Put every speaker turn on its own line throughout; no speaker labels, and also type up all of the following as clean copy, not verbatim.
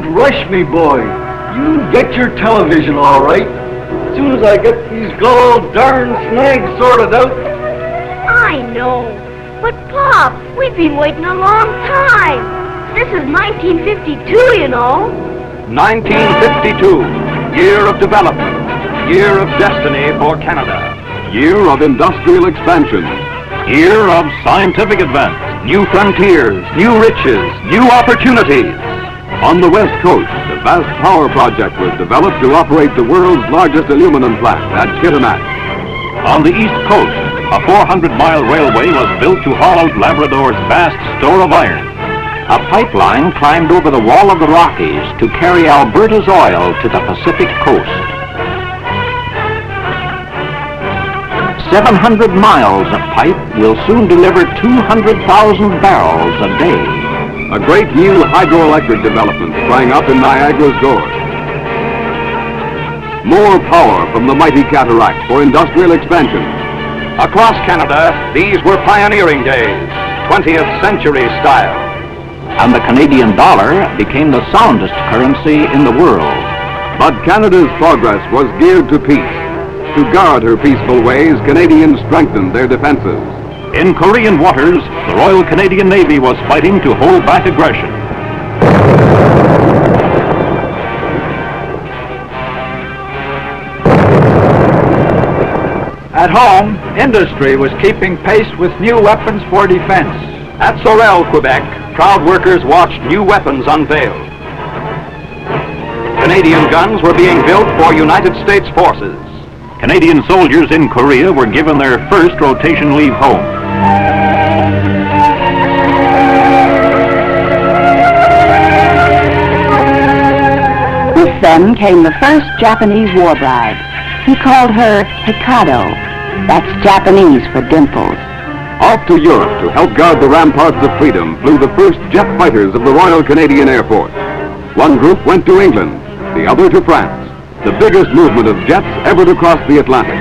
Don't rush me, boy. You get your television all right. As soon as I get these gol darn snags sorted out.
I know. But, Pop, we've been waiting a long time. This is 1952, you know.
1952, year of development, year of destiny for Canada.
Year of industrial expansion.
Year of scientific advance, new frontiers, new riches, new opportunities.
On the West Coast, a vast power project was developed to operate the world's largest aluminum plant at Kitimat.
On the East Coast, a 400-mile railway was built to haul out Labrador's vast store of iron.
A pipeline climbed over the wall of the Rockies to carry Alberta's oil to the Pacific coast. 700 miles of pipe will soon deliver 200,000 barrels a day.
A great new hydroelectric development sprang up in Niagara's Gorge. More power from the mighty cataracts for industrial expansion.
Across Canada, these were pioneering days, 20th century style.
And the Canadian dollar became the soundest currency in the world.
But Canada's progress was geared to peace. To guard her peaceful ways, Canadians strengthened their defenses.
In Korean waters, the Royal Canadian Navy was fighting to hold back aggression.
At home, industry was keeping pace with new weapons for defense.
At Sorel, Quebec, proud workers watched new weapons unveiled. Canadian guns were being built for United States forces. Canadian soldiers in Korea were given their first rotation leave home.
With them came the first Japanese war bride. He called her Hikado. That's Japanese for dimples.
Off to Europe to help guard the ramparts of freedom flew the first jet fighters of the Royal Canadian Air Force. One group went to England, the other to France. The biggest movement of jets ever to cross the Atlantic.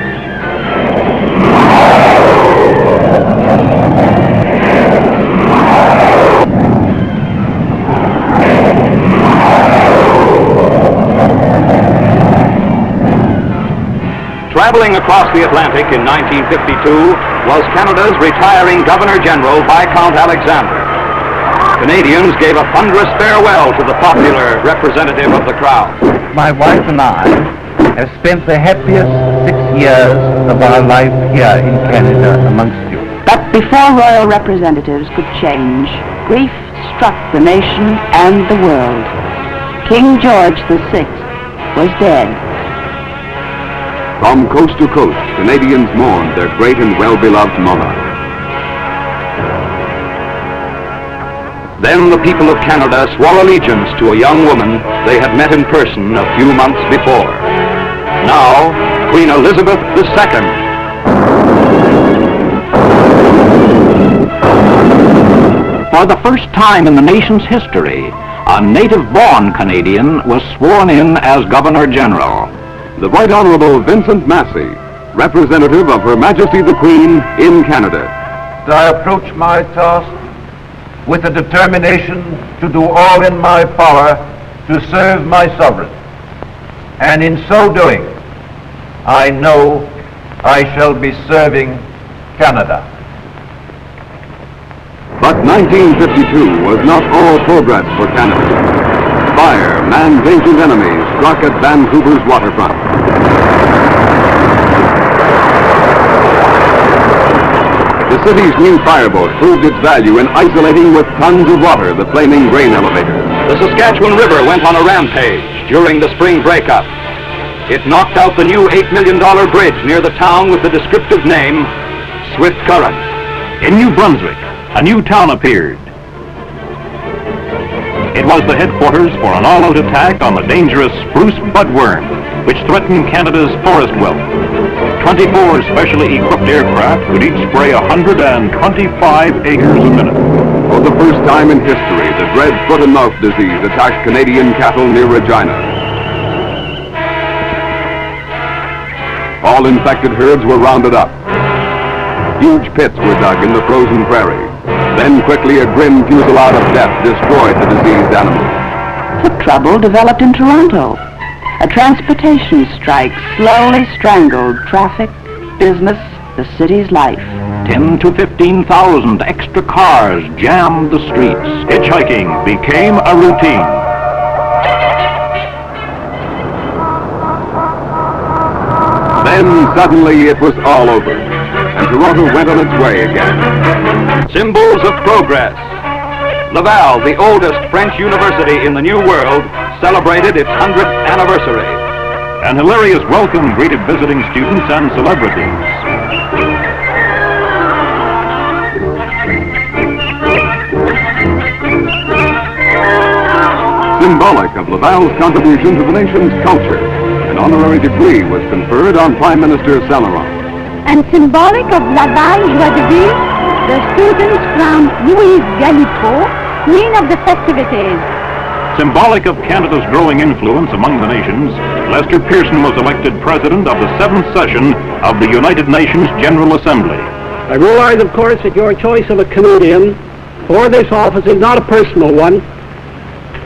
Traveling across the Atlantic in 1952 was Canada's retiring Governor-General Viscount Alexander. Canadians gave a thunderous farewell to the popular representative of the crowd.
My wife and I have spent the happiest 6 years of our life here in Canada amongst you.
But before royal representatives could change, grief struck the nation and the world. King George VI was dead.
From coast to coast, Canadians mourned their great and well-beloved monarch.
Then the people of Canada swore allegiance to a young woman they had met in person a few months before. Now, Queen Elizabeth II.
For the first time in the nation's history, a native-born Canadian was sworn in as Governor-General.
The Right Honorable Vincent Massey, representative of Her Majesty the Queen in Canada.
I approach my task with a determination to do all in my power to serve my sovereign. And in so doing, I know I shall be serving Canada.
But 1952 was not all progress for Canada. Fire, man's ancient enemies, struck at Vancouver's waterfront. The city's new fireboat proved its value in isolating with tons of water the flaming grain elevators.
The Saskatchewan River went on a rampage during the spring breakup. It knocked out the new $8 million bridge near the town with the descriptive name Swift Current. In New Brunswick, a new town appeared. It was the headquarters for an all-out attack on the dangerous spruce budworm, which threatened Canada's forest wealth. 24 specially equipped aircraft could each spray 125 acres a minute.
For the first time in history, the dread foot and mouth disease attacked Canadian cattle near Regina. All infected herds were rounded up. Huge pits were dug in the frozen prairie. Then quickly a grim fusillade of death destroyed the diseased animals.
Foot trouble developed in Toronto. A transportation strike slowly strangled traffic, business, the city's life.
10 to 15,000 extra cars jammed the streets. Hitchhiking became a routine.
Then suddenly it was all over, and Toronto went on its way again.
Symbols of progress. Laval, the oldest French university in the New World, celebrated its 100th anniversary.
An hilarious welcome greeted visiting students and celebrities.
Symbolic of Laval's contribution to the nation's culture, an honorary degree was conferred on Prime Minister Saint-Laurent.
And symbolic of Laval Joie de Vivre, the students crowned Louise Galipeau, Queen of the festivities.
Symbolic of Canada's growing influence among the nations, Lester Pearson was elected President of the 7th session of the United Nations General Assembly.
I realize, of course, that your choice of a Canadian for this office is not a personal one,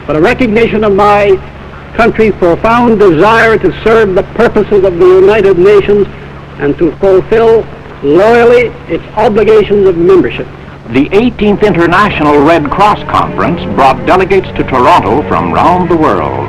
but a recognition of my country's profound desire to serve the purposes of the United Nations and to fulfill loyally its obligations of membership.
The 18th International Red Cross Conference brought delegates to Toronto from round the world.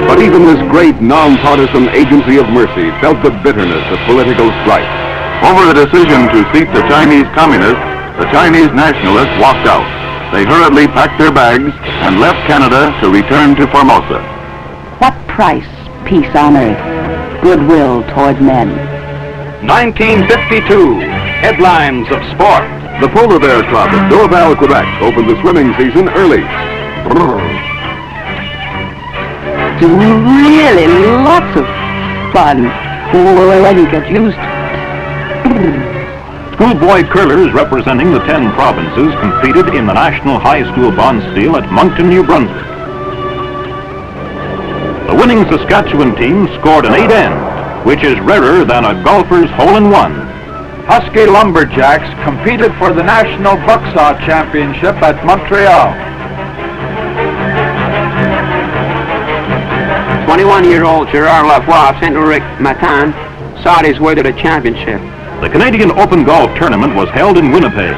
But even this great non-partisan agency of mercy felt the bitterness of political strife.
Over the decision to seat the Chinese communists, the Chinese nationalists walked out. They hurriedly packed their bags and left Canada to return to Formosa.
What price peace on earth, goodwill toward men?
1952, headlines of sport.
The Polar Bear Club at Dorval, Quebec opened the swimming season early.
It's really lots of fun when you get used to it.
Schoolboy curlers representing the 10 provinces competed in the National High School Bonsteel at Moncton, New Brunswick. The winning Saskatchewan team scored an 8-end, which is rarer than a golfer's hole-in-one.
Husky Lumberjacks competed for the National Bucksaw Championship at Montreal.
21-year-old Gerard Lavoie of St. Ulrich Matin sought his way to the championship.
The Canadian Open Golf Tournament was held in Winnipeg.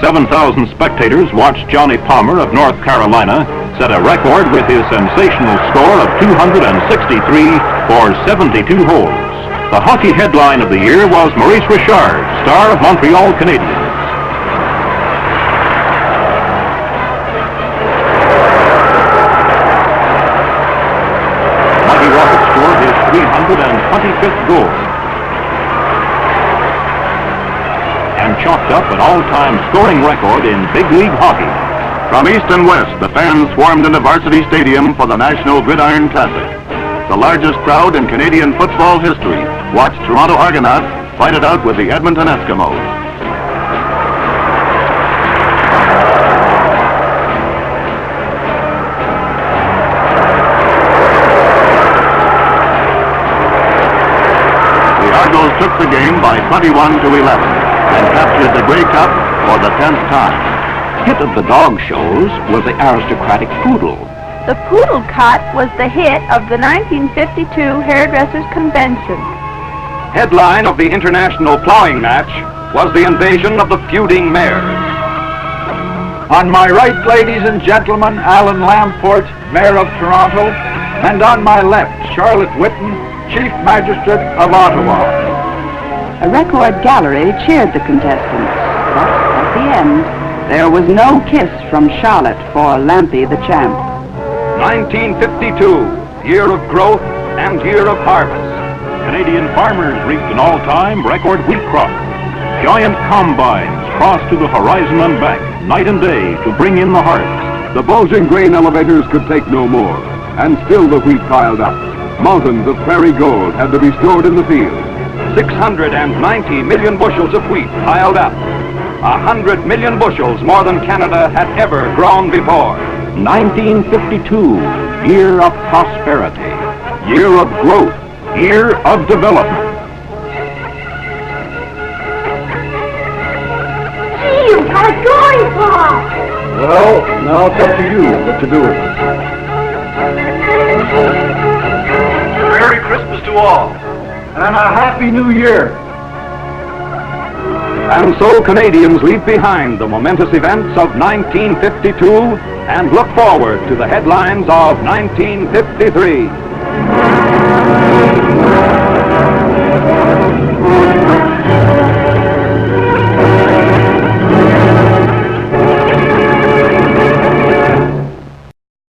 7,000 spectators watched Johnny Palmer of North Carolina set a record with his sensational score of 263 for 72 holes. The hockey headline of the year was Maurice Richard, star of Montreal Canadiens. Monty Rocket scored his 325th goal and chalked up an all-time scoring record in big league hockey.
From east and west, the fans swarmed into Varsity Stadium for the National Gridiron Classic. The largest crowd in Canadian football history watched Toronto Argonauts fight it out with the Edmonton Eskimos. The Argos took the game by 21-11 and captured the Grey Cup for the 10th time.
Hit of the dog shows was the aristocratic poodle.
The Poodle Cut was the hit of the 1952 Hairdressers Convention.
Headline of the international plowing match was the invasion of the feuding mares.
On my right, ladies and gentlemen, Alan Lamport, Mayor of Toronto, and on my left, Charlotte Whitten, Chief Magistrate of Ottawa.
A record gallery cheered the contestants, but at the end, there was no kiss from Charlotte for Lampy the champ.
1952, year of growth and year of harvest.
Canadian farmers reaped an all-time record wheat crop. Giant combines crossed to the horizon and back, night and day, to bring in the harvest.
The bulging grain elevators could take no more, and still the wheat piled up. Mountains of prairie gold had to be stored in the field.
690 million bushels of wheat piled up. 100 million bushels more than Canada had ever grown before.
1952, year of prosperity,
Year of growth.
year of development.
money, Pop!
Well, now it's up to you what to do with it. Merry Christmas to all. And a Happy New Year.
And so Canadians leave behind the momentous events of 1952 and look forward to the headlines of 1953.